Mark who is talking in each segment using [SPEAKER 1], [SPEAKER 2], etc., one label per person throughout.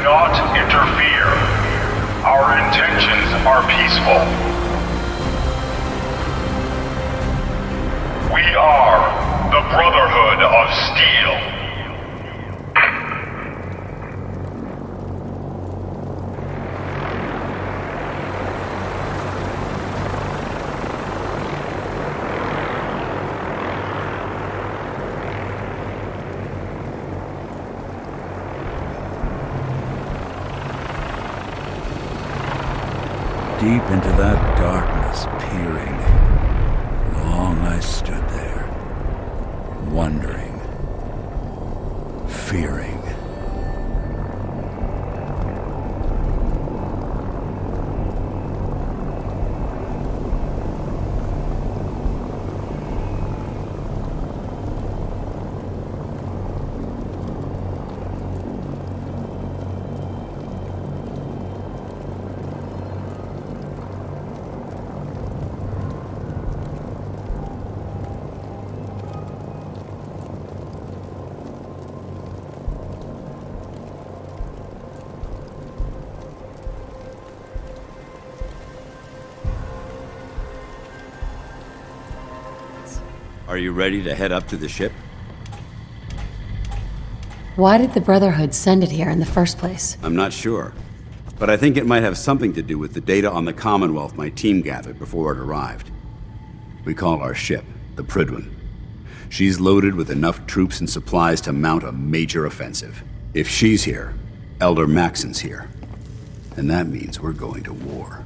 [SPEAKER 1] not interfere. Our intentions are peaceful. We are the Brotherhood of Steel.
[SPEAKER 2] Deep into that darkness, peering. Long I stood there, wondering, fearing.
[SPEAKER 3] Are you ready to head up to the ship?
[SPEAKER 4] Why did the Brotherhood send it here in the first place?
[SPEAKER 3] I'm not sure, but I think it might have something to do with the data on the Commonwealth my team gathered before it arrived. We call our ship the Prydwen. She's loaded with enough troops and supplies to mount a major offensive. If she's here, Elder Maxon's here. And that means we're going to war.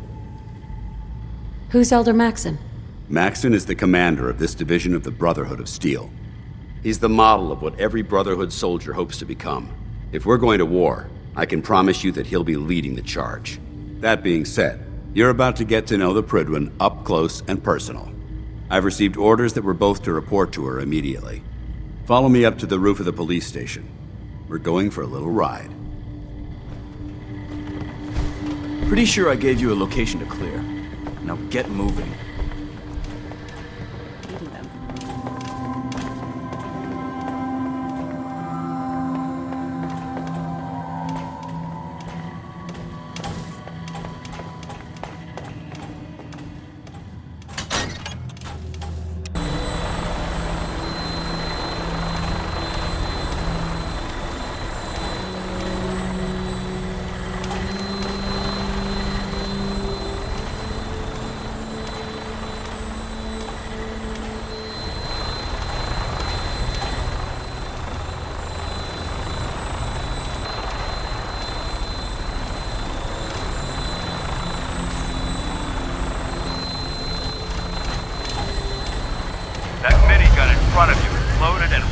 [SPEAKER 4] Who's Elder Maxon?
[SPEAKER 3] Maxon is the commander of this division of the Brotherhood of Steel. He's the model of what every Brotherhood soldier hopes to become. If we're going to war, I can promise you that he'll be leading the charge. That being said, you're about to get to know the Prydwen up close and personal. I've received orders that we're both to report to her immediately. Follow me up to the roof of the police station. We're going for a little ride.
[SPEAKER 5] Pretty sure I gave you a location to clear. Now get moving.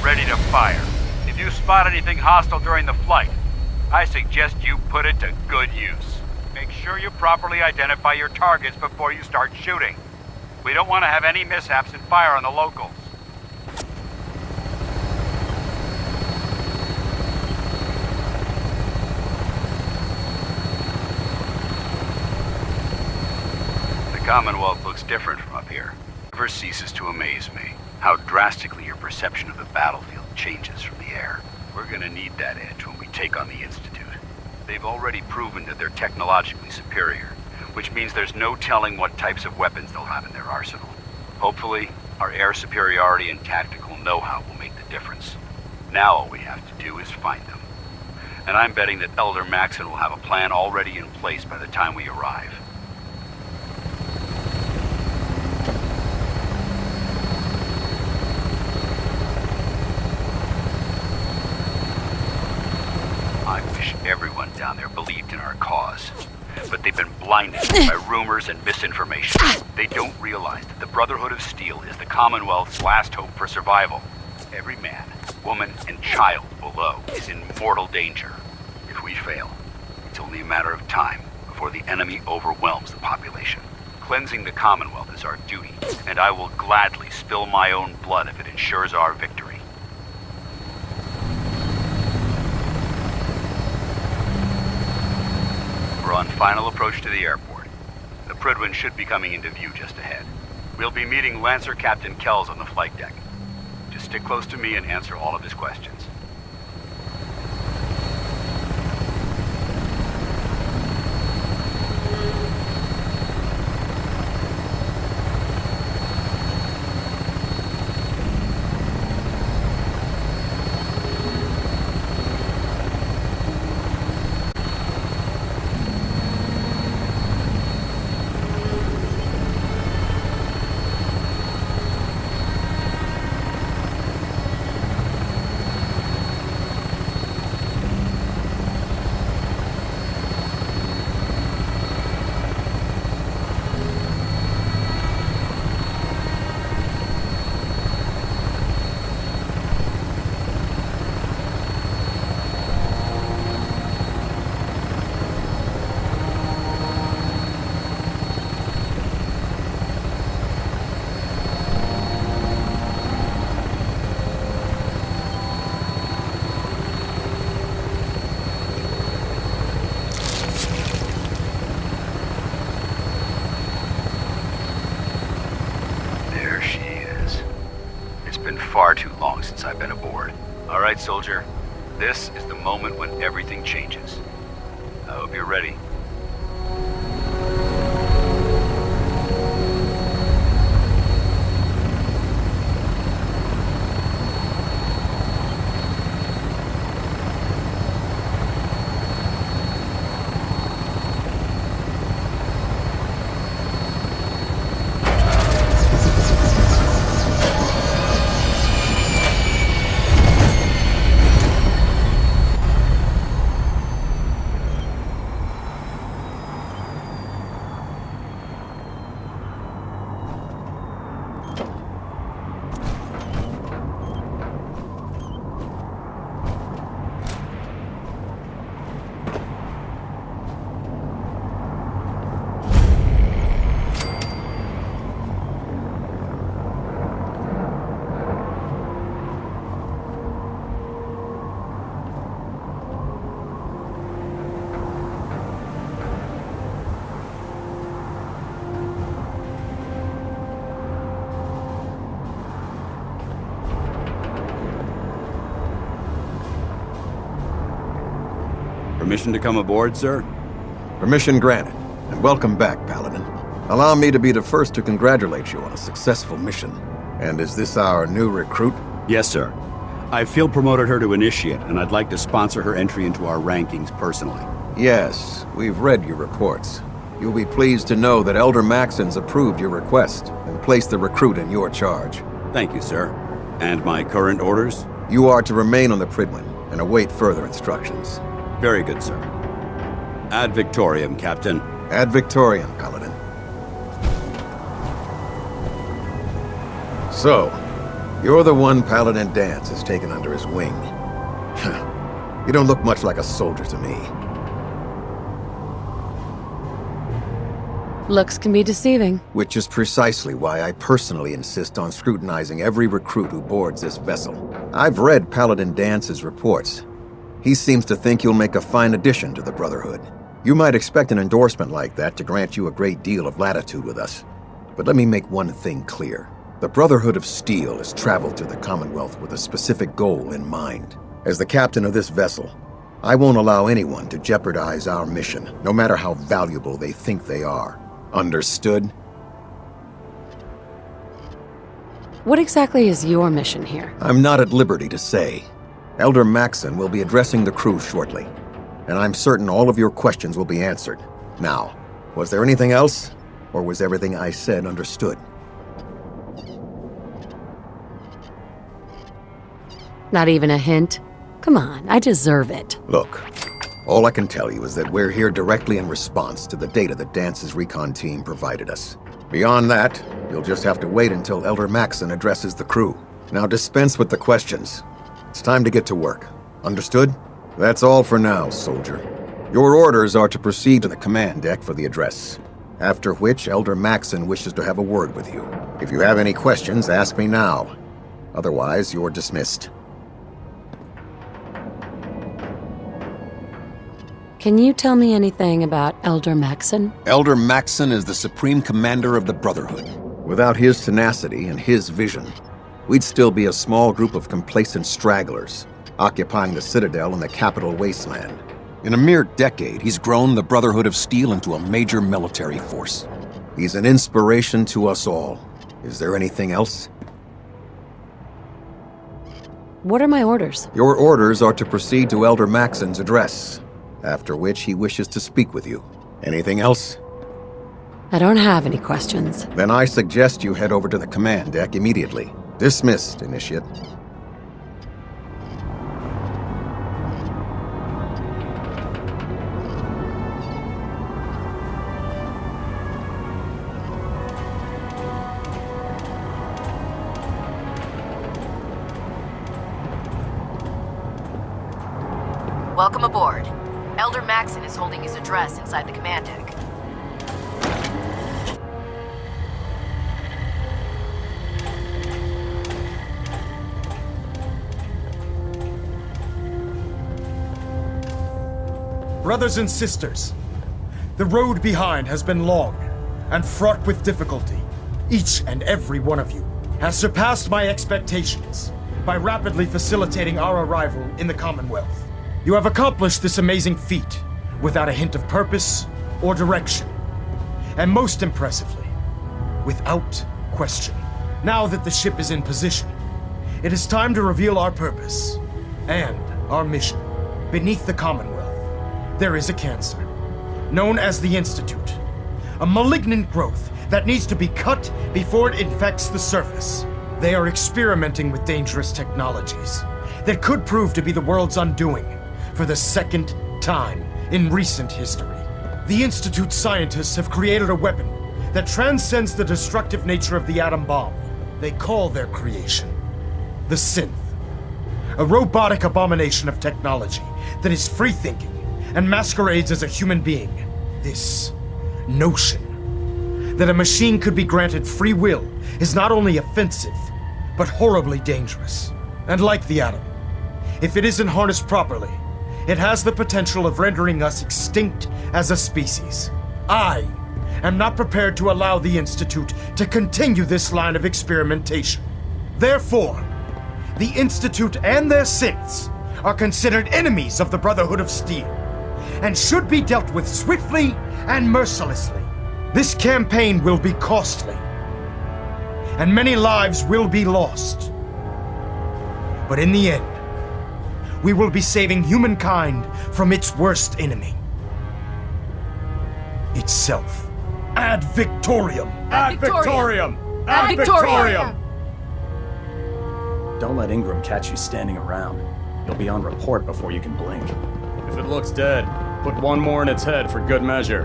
[SPEAKER 6] Ready to fire. If you spot anything hostile during the flight, I suggest you put it to good use. Make sure you properly identify your targets before you start shooting. We don't want to have any mishaps and fire on the locals. The Commonwealth looks different from up here. It never ceases to amaze me how drastically your perception of the battlefield changes from the air. We're gonna need that edge when we take on the Institute. They've already proven that they're technologically superior, which means there's no telling what types of weapons they'll have in their arsenal. Hopefully, our air superiority and tactical know-how will make the difference. Now all we have to do is find them. And I'm betting that Elder Maxon will have a plan already in place by the time we arrive. I wish everyone down there believed in our cause. But they've been blinded by rumors and misinformation. They don't realize that the Brotherhood of Steel is the Commonwealth's last hope for survival. Every man, woman, and child below is in mortal danger. If we fail, it's only a matter of time before the enemy overwhelms the population. Cleansing the Commonwealth is our duty, and I will gladly spill my own blood if it ensures our victory. We're on final approach to the airport. The Prydwen should be coming into view just ahead. We'll be meeting Lancer Captain Kells on the flight deck. Just stick close to me and answer all of his questions. All right, soldier. This is the moment when everything changes. I hope you're ready.
[SPEAKER 3] Permission to come aboard, sir?
[SPEAKER 7] Permission granted, and welcome back, Paladin. Allow me to be the first to congratulate you on a successful mission. And is this our new recruit?
[SPEAKER 3] Yes, sir. I field promoted her to initiate, and I'd like to sponsor her entry into our rankings personally.
[SPEAKER 7] Yes, we've read your reports. You'll be pleased to know that Elder Maxon's approved your request and placed the recruit in your charge.
[SPEAKER 3] Thank you, sir. And my current orders?
[SPEAKER 7] You are to remain on the Prydwen and await further instructions.
[SPEAKER 3] Very good, sir. Ad Victoriam, Captain.
[SPEAKER 7] Ad Victoriam, Paladin. So, you're the one Paladin Danse has taken under his wing. You don't look much like a soldier to me.
[SPEAKER 4] Looks can be deceiving.
[SPEAKER 7] Which is precisely why I personally insist on scrutinizing every recruit who boards this vessel. I've read Paladin Dance's reports. He seems to think you'll make a fine addition to the Brotherhood. You might expect an endorsement like that to grant you a great deal of latitude with us. But let me make one thing clear. The Brotherhood of Steel has traveled to the Commonwealth with a specific goal in mind. As the captain of this vessel, I won't allow anyone to jeopardize our mission, no matter how valuable they think they are. Understood?
[SPEAKER 4] What exactly is your mission here?
[SPEAKER 7] I'm not at liberty to say. Elder Maxon will be addressing the crew shortly, and I'm certain all of your questions will be answered. Now, was there anything else, or was everything I said understood?
[SPEAKER 4] Not even a hint? Come on, I deserve it.
[SPEAKER 7] Look, all I can tell you is that we're here directly in response to the data that Dance's recon team provided us. Beyond that, you'll just have to wait until Elder Maxon addresses the crew. Now dispense with the questions. It's time to get to work. Understood? That's all for now, soldier. Your orders are to proceed to the command deck for the address. After which, Elder Maxon wishes to have a word with you. If you have any questions, ask me now. Otherwise, you're dismissed.
[SPEAKER 4] Can you tell me anything about Elder Maxon?
[SPEAKER 7] Elder Maxon is the supreme commander of the Brotherhood. Without his tenacity and his vision, we'd still be a small group of complacent stragglers, occupying the Citadel in the capital wasteland. In a mere decade, he's grown the Brotherhood of Steel into a major military force. He's an inspiration to us all. Is there anything else?
[SPEAKER 4] What are my orders?
[SPEAKER 7] Your orders are to proceed to Elder Maxon's address, after which he wishes to speak with you. Anything else?
[SPEAKER 4] I don't have any questions.
[SPEAKER 7] Then I suggest you head over to the command deck immediately. Dismissed, Initiate.
[SPEAKER 8] Welcome aboard. Elder Maxon is holding his address inside the command deck.
[SPEAKER 9] Brothers and sisters, the road behind has been long and fraught with difficulty. Each and every one of you has surpassed my expectations. by rapidly facilitating our arrival in the Commonwealth. You have accomplished this amazing feat without a hint of purpose or direction. And most impressively, without question. Now that the ship is in position, it is time to reveal our purpose and our mission. Beneath the Commonwealth, there is a cancer, known as the Institute. A malignant growth that needs to be cut before it infects the surface. They are experimenting with dangerous technologies that could prove to be the world's undoing for the second time in recent history. The Institute scientists have created a weapon that transcends the destructive nature of the atom bomb. They call their creation the Synth. A robotic abomination of technology that is free-thinking and masquerades as a human being. This notion that a machine could be granted free will is not only offensive, but horribly dangerous. And like the atom, if it isn't harnessed properly, it has the potential of rendering us extinct as a species. I am not prepared to allow the Institute to continue this line of experimentation. Therefore, the Institute and their synths are considered enemies of the Brotherhood of Steel, and should be dealt with swiftly and mercilessly. This campaign will be costly, and many lives will be lost. But in the end, we will be saving humankind from its worst enemy. Itself. Ad Victoriam!
[SPEAKER 8] Ad Victoriam! Ad Victoriam!
[SPEAKER 5] Don't let Ingram catch you standing around. You'll be on report before you can blink.
[SPEAKER 10] If it looks dead, put one more in its head for good measure.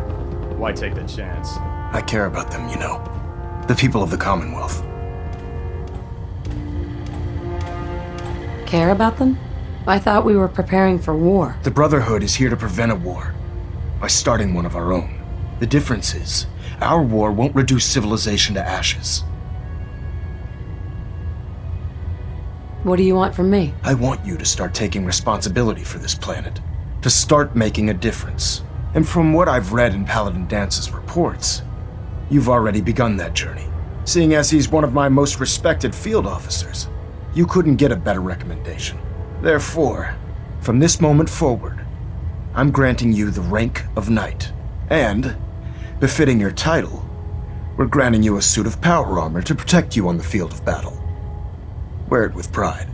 [SPEAKER 10] Why take the chance?
[SPEAKER 9] I care about them, you know. The people of the Commonwealth.
[SPEAKER 4] Care about them? I thought we were preparing for war.
[SPEAKER 9] The Brotherhood is here to prevent a war by starting one of our own. The difference is, our war won't reduce civilization to ashes.
[SPEAKER 4] What do you want from me?
[SPEAKER 9] I want you to start taking responsibility for this planet. To start making a difference. And from what I've read in Paladin Dance's reports, you've already begun that journey. Seeing as he's one of my most respected field officers, you couldn't get a better recommendation. Therefore, from this moment forward, I'm granting you the rank of Knight. And, befitting your title, we're granting you a suit of power armor to protect you on the field of battle. Wear it with pride.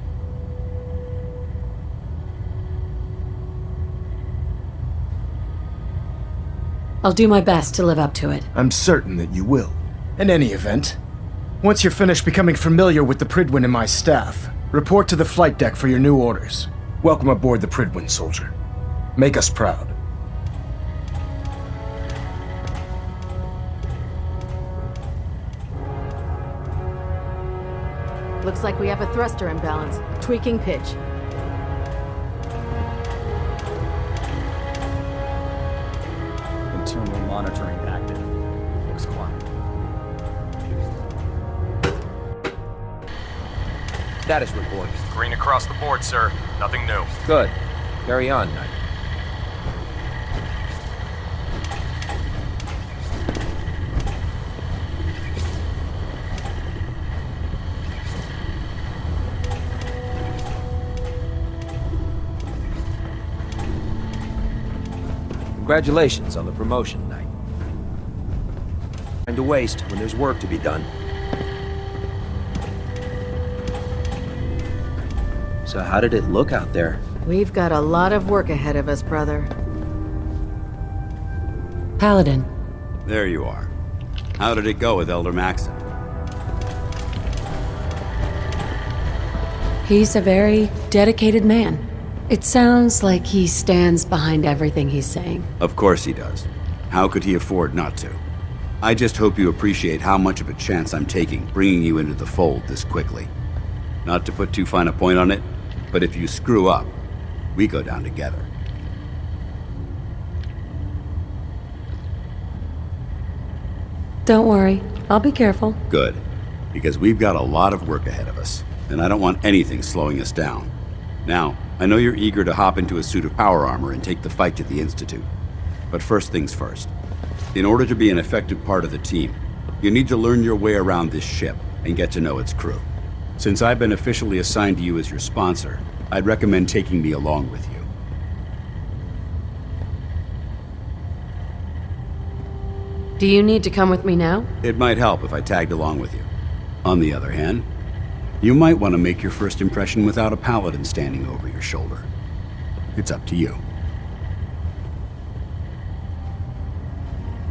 [SPEAKER 4] I'll do my best to live up to it.
[SPEAKER 9] I'm certain that you will. In any event, once you're finished becoming familiar with the Prydwen and my staff, report to the flight deck for your new orders. Welcome aboard the Prydwen, soldier. Make us proud.
[SPEAKER 8] Looks like we have a thruster imbalance. Tweaking pitch.
[SPEAKER 5] Internal monitoring active. Looks quiet.
[SPEAKER 11] Status report.
[SPEAKER 10] Green across the board, sir. Nothing new.
[SPEAKER 11] Good. Carry on, Knight. Congratulations on the promotion, Knight. Time to waste when there's work to be done. So how did it look out there?
[SPEAKER 8] We've got a lot of work ahead of us, brother.
[SPEAKER 4] Paladin.
[SPEAKER 3] There you are. How did it go with Elder Maxon?
[SPEAKER 4] He's a very dedicated man. It sounds like he stands behind everything he's saying.
[SPEAKER 3] Of course he does. How could he afford not to? I just hope you appreciate how much of a chance I'm taking bringing you into the fold this quickly. Not to put too fine a point on it, but if you screw up, we go down together.
[SPEAKER 4] Don't worry, I'll be careful.
[SPEAKER 3] Good, because we've got a lot of work ahead of us, and I don't want anything slowing us down. Now, I know you're eager to hop into a suit of power armor and take the fight to the Institute. But first things first. In order to be an effective part of the team, you need to learn your way around this ship and get to know its crew. Since I've been officially assigned to you as your sponsor, I'd recommend taking me along with you.
[SPEAKER 4] Do you need to come with me now?
[SPEAKER 3] It might help if I tagged along with you. On the other hand, you might want to make your first impression without a paladin standing over your shoulder. It's up to you.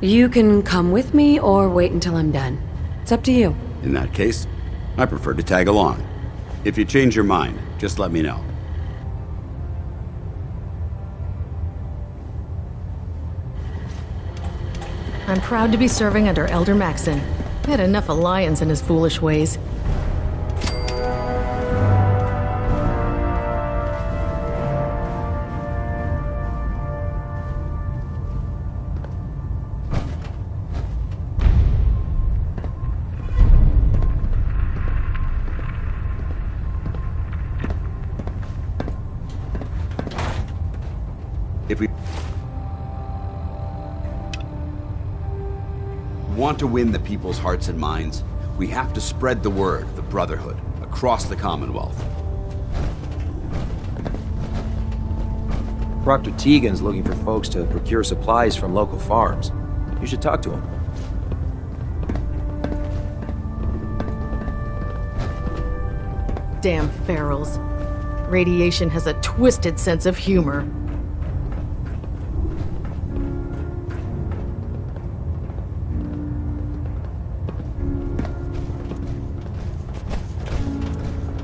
[SPEAKER 4] You can come with me or wait until I'm done. It's up to you.
[SPEAKER 3] In that case, I prefer to tag along. If you change your mind, just let me know.
[SPEAKER 12] I'm proud to be serving under Elder Maxon. Had enough of Lyons and his foolish ways.
[SPEAKER 3] If we want to win the people's hearts and minds, we have to spread the word of the Brotherhood across the Commonwealth.
[SPEAKER 11] Proctor Tegan's looking for folks to procure supplies from local farms. You should talk to him.
[SPEAKER 12] Damn ferals. Radiation has a twisted sense of humor.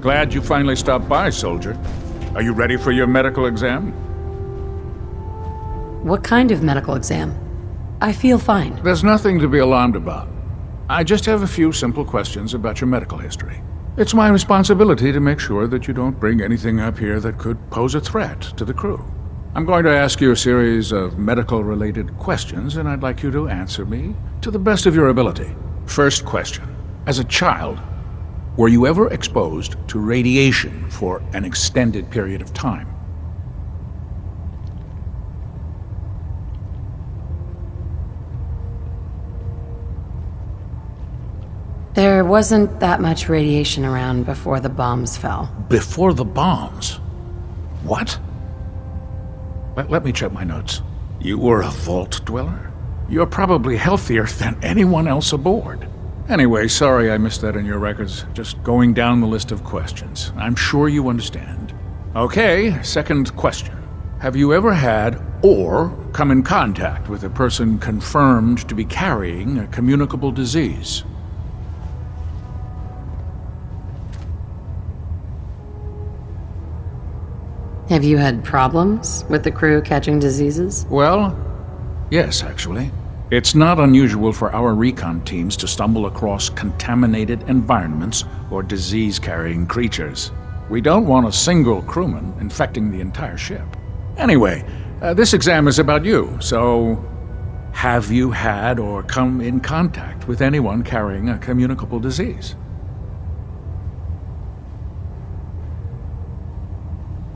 [SPEAKER 13] Glad you finally stopped by, soldier. Are you ready for your medical exam?
[SPEAKER 4] What kind of medical exam? I feel fine.
[SPEAKER 13] There's nothing to be alarmed about. I just have a few simple questions about your medical history. It's my responsibility to make sure that you don't bring anything up here that could pose a threat to the crew. I'm going to ask you a series of medical-related questions, and I'd like you to answer me to the best of your ability. First question. As a child, were you ever exposed to radiation for an extended period of time?
[SPEAKER 4] There wasn't that much radiation around before the bombs fell.
[SPEAKER 13] Before the bombs? What? Let me check my notes. You were a vault dweller? You're probably healthier than anyone else aboard. Anyway, sorry I missed that in your records. Just going down the list of questions. I'm sure you understand. Okay, second question. Have you ever had or come in contact with a person confirmed to be carrying a communicable disease?
[SPEAKER 4] Have you had problems with the crew catching diseases?
[SPEAKER 13] Well, yes, actually. It's not unusual for our recon teams to stumble across contaminated environments or disease-carrying creatures. We don't want a single crewman infecting the entire ship. Anyway, this exam is about you, so have you had or come in contact with anyone carrying a communicable disease?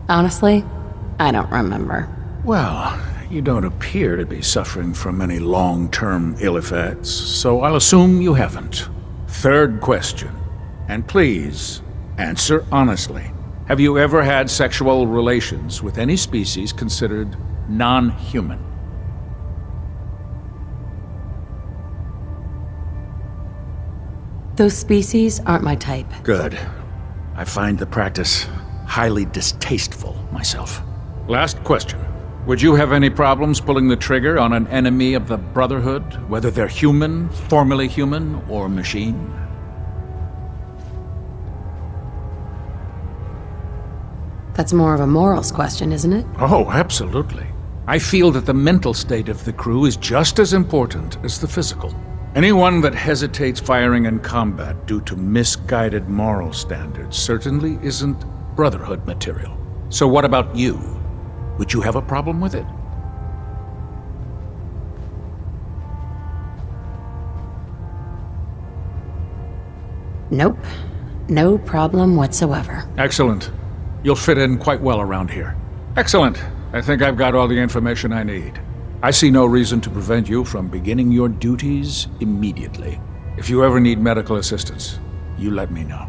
[SPEAKER 4] Honestly, I don't remember.
[SPEAKER 13] Well, you don't appear to be suffering from any long-term ill effects, so I'll assume you haven't. Third question, and please, answer honestly. Have you ever had sexual relations with any species considered non-human?
[SPEAKER 4] Those species aren't my type.
[SPEAKER 13] Good. I find the practice highly distasteful myself. Last question. Would you have any problems pulling the trigger on an enemy of the Brotherhood, whether they're human, formerly human, or machine?
[SPEAKER 4] That's more of a morals question, isn't it?
[SPEAKER 13] Oh, absolutely. I feel that the mental state of the crew is just as important as the physical. Anyone that hesitates firing in combat due to misguided moral standards certainly isn't Brotherhood material. So what about you? Would you have a problem with it?
[SPEAKER 4] Nope. No problem whatsoever.
[SPEAKER 13] Excellent. You'll fit in quite well around here. Excellent. I think I've got all the information I need. I see no reason to prevent you from beginning your duties immediately. If you ever need medical assistance, you let me know.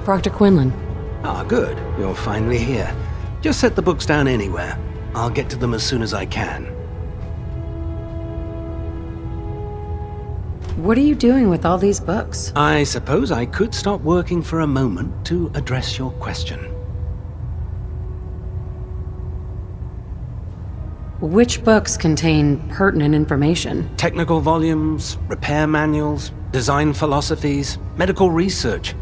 [SPEAKER 4] Proctor Quinlan.
[SPEAKER 14] Ah, good. You're finally here. Just set the books down anywhere. I'll get to them as soon as I can.
[SPEAKER 4] What are you doing with all these books?
[SPEAKER 14] I suppose I could stop working for a moment to address your question.
[SPEAKER 4] Which books contain pertinent information?
[SPEAKER 14] Technical volumes, repair manuals, design philosophies, medical research.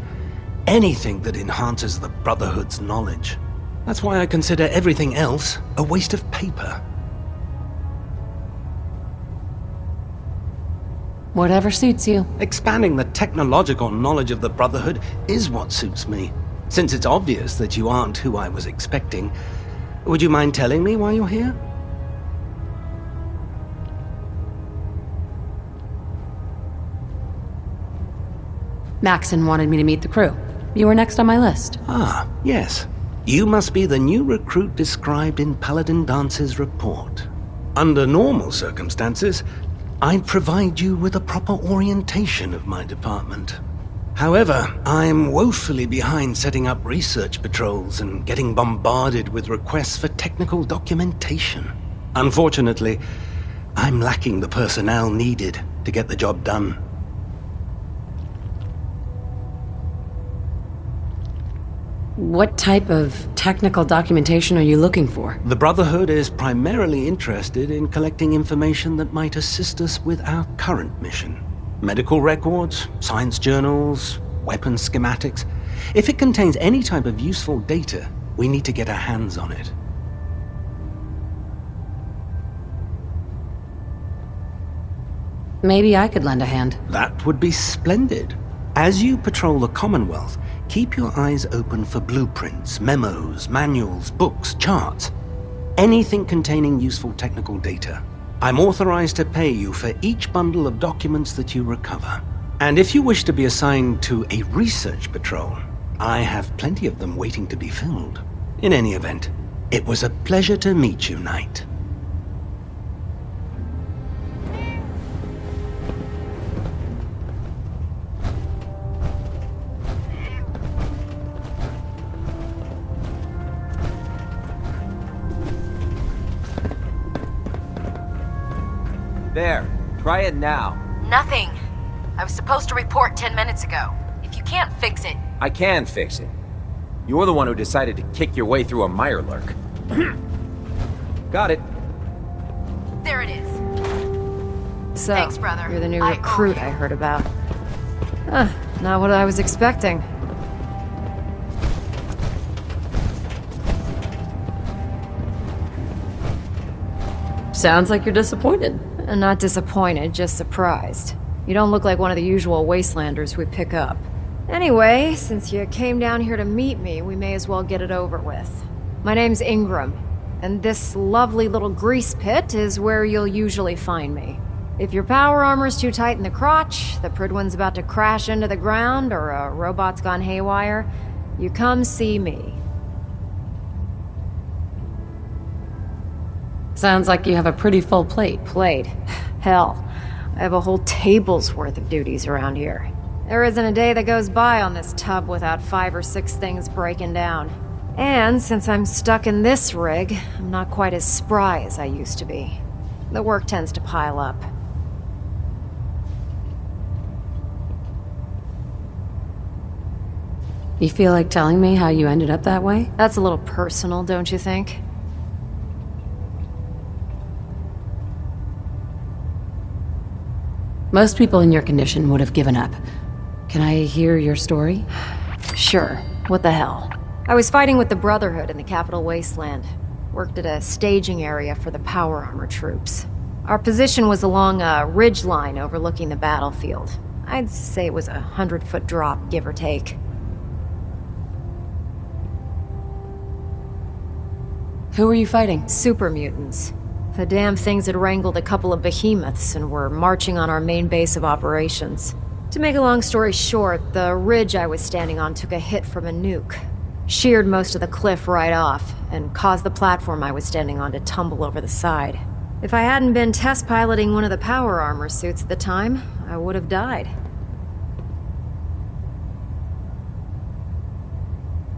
[SPEAKER 14] Anything that enhances the Brotherhood's knowledge. That's why I consider everything else a waste of paper.
[SPEAKER 4] Whatever suits you.
[SPEAKER 14] Expanding the technological knowledge of the Brotherhood is what suits me. Since it's obvious that you aren't who I was expecting, would you mind telling me why you're here?
[SPEAKER 4] Maxon wanted me to meet the crew. You were next on my list.
[SPEAKER 14] Ah, yes. You must be the new recruit described in Paladin Dance's report. Under normal circumstances, I'd provide you with a proper orientation of my department. However, I'm woefully behind setting up research patrols and getting bombarded with requests for technical documentation. Unfortunately, I'm lacking the personnel needed to get the job done.
[SPEAKER 4] What type of technical documentation are you looking for?
[SPEAKER 14] The Brotherhood is primarily interested in collecting information that might assist us with our current mission. Medical records, science journals, weapon schematics. If it contains any type of useful data, we need to get our hands on it.
[SPEAKER 4] Maybe I could lend a hand.
[SPEAKER 14] That would be splendid. As you patrol the Commonwealth, keep your eyes open for blueprints, memos, manuals, books, charts. Anything containing useful technical data. I'm authorized to pay you for each bundle of documents that you recover. And if you wish to be assigned to a research patrol, I have plenty of them waiting to be filled. In any event, it was a pleasure to meet you, Knight.
[SPEAKER 11] There. Try it now.
[SPEAKER 8] Nothing. I was supposed to report 10 minutes ago. If you can't fix it...
[SPEAKER 11] I can fix it. You're the one who decided to kick your way through a mirelurk. Got it.
[SPEAKER 8] There it is.
[SPEAKER 12] So,
[SPEAKER 8] Thanks, brother.
[SPEAKER 12] You're the new recruit I heard about. Not what I was expecting.
[SPEAKER 4] Sounds like you're disappointed.
[SPEAKER 12] Not disappointed, just surprised. You don't look like one of the usual wastelanders we pick up. Anyway, since you came down here to meet me, we may as well get it over with. My name's Ingram, and this lovely little grease pit is where you'll usually find me. If your power armor's too tight in the crotch, the Prydwen's about to crash into the ground, or a robot's gone haywire, you come see me.
[SPEAKER 4] Sounds like you have a pretty full plate.
[SPEAKER 12] Plate? Hell, I have a whole table's worth of duties around here. There isn't a day that goes by on this tub without 5 or 6 things breaking down. And since I'm stuck in this rig, I'm not quite as spry as I used to be. The work tends to pile up.
[SPEAKER 4] You feel like telling me how you ended up that way?
[SPEAKER 12] That's a little personal, don't you think?
[SPEAKER 4] Most people in your condition would have given up. Can I hear your story?
[SPEAKER 12] Sure. What the hell? I was fighting with the Brotherhood in the Capital Wasteland. Worked at a staging area for the power armor troops. Our position was along a ridge line overlooking the battlefield. I'd say it was a 100-foot drop, give or take.
[SPEAKER 4] Who were you fighting?
[SPEAKER 12] Super mutants. The damn things had wrangled a couple of behemoths and were marching on our main base of operations. To make a long story short, the ridge I was standing on took a hit from a nuke. Sheared most of the cliff right off, and caused the platform I was standing on to tumble over the side. If I hadn't been test piloting one of the power armor suits at the time, I would have died.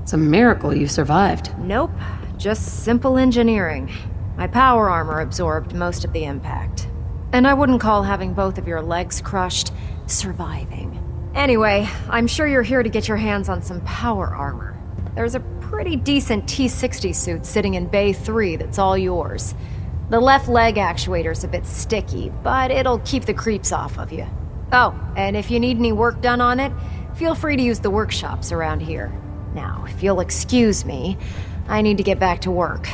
[SPEAKER 4] It's a miracle you survived.
[SPEAKER 12] Nope, just simple engineering. My power armor absorbed most of the impact. And I wouldn't call having both of your legs crushed surviving. Anyway, I'm sure you're here to get your hands on some power armor. There's a pretty decent T-60 suit sitting in Bay 3 that's all yours. The left leg actuator's a bit sticky, but it'll keep the creeps off of you. Oh, and if you need any work done on it, feel free to use the workshops around here. Now, if you'll excuse me, I need to get back to work.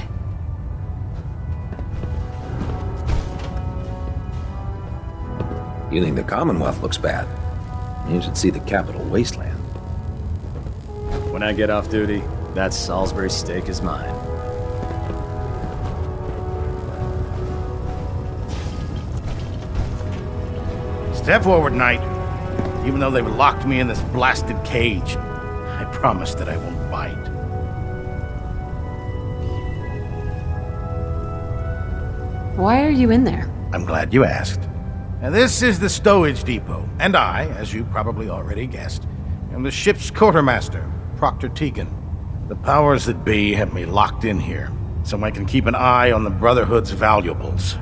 [SPEAKER 11] You think the Commonwealth looks bad? You should see the capital wasteland.
[SPEAKER 10] When I get off duty, that Salisbury steak is mine.
[SPEAKER 15] Step forward, Knight. Even though they've locked me in this blasted cage, I promise that I won't bite.
[SPEAKER 4] Why are you in there?
[SPEAKER 15] I'm glad you asked. Now, this is the stowage depot, and I, as you probably already guessed, am the ship's quartermaster, Proctor Tegan. The powers that be have me locked in here, so I can keep an eye on the Brotherhood's valuables.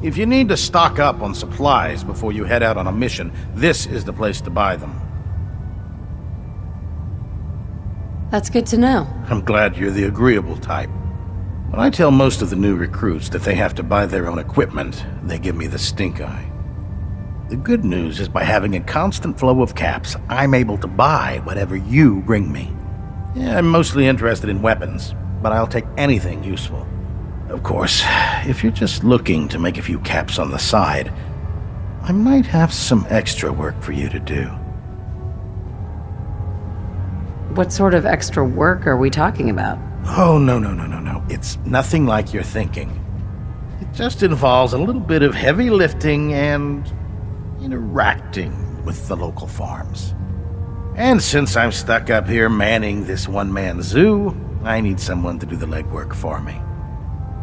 [SPEAKER 15] If you need to stock up on supplies before you head out on a mission, this is the place to buy them.
[SPEAKER 4] That's good to know.
[SPEAKER 15] I'm glad you're the agreeable type. When I tell most of the new recruits that they have to buy their own equipment, they give me the stink eye. The good news is by having a constant flow of caps, I'm able to buy whatever you bring me. Yeah, I'm mostly interested in weapons, but I'll take anything useful. Of course, if you're just looking to make a few caps on the side, I might have some extra work for you to do.
[SPEAKER 4] What sort of extra work are we talking about?
[SPEAKER 15] Oh, no. It's nothing like you're thinking. It just involves a little bit of heavy lifting and interacting with the local farms. And since I'm stuck up here manning this one-man zoo, I need someone to do the legwork for me.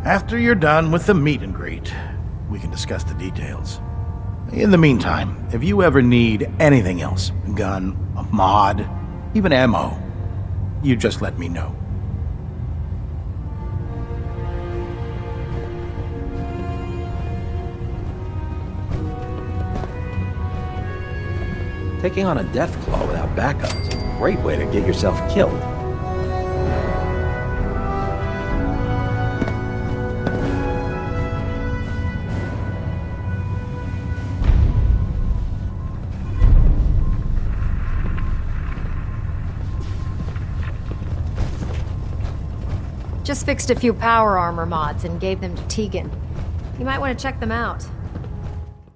[SPEAKER 15] After you're done with the meet and greet, we can discuss the details. In the meantime, if you ever need anything else, a gun, a mod, even ammo, you just let me know.
[SPEAKER 11] Taking on a Deathclaw without backup is a great way to get yourself killed.
[SPEAKER 12] Just fixed a few power armor mods and gave them to Tegan. You might want to check them out.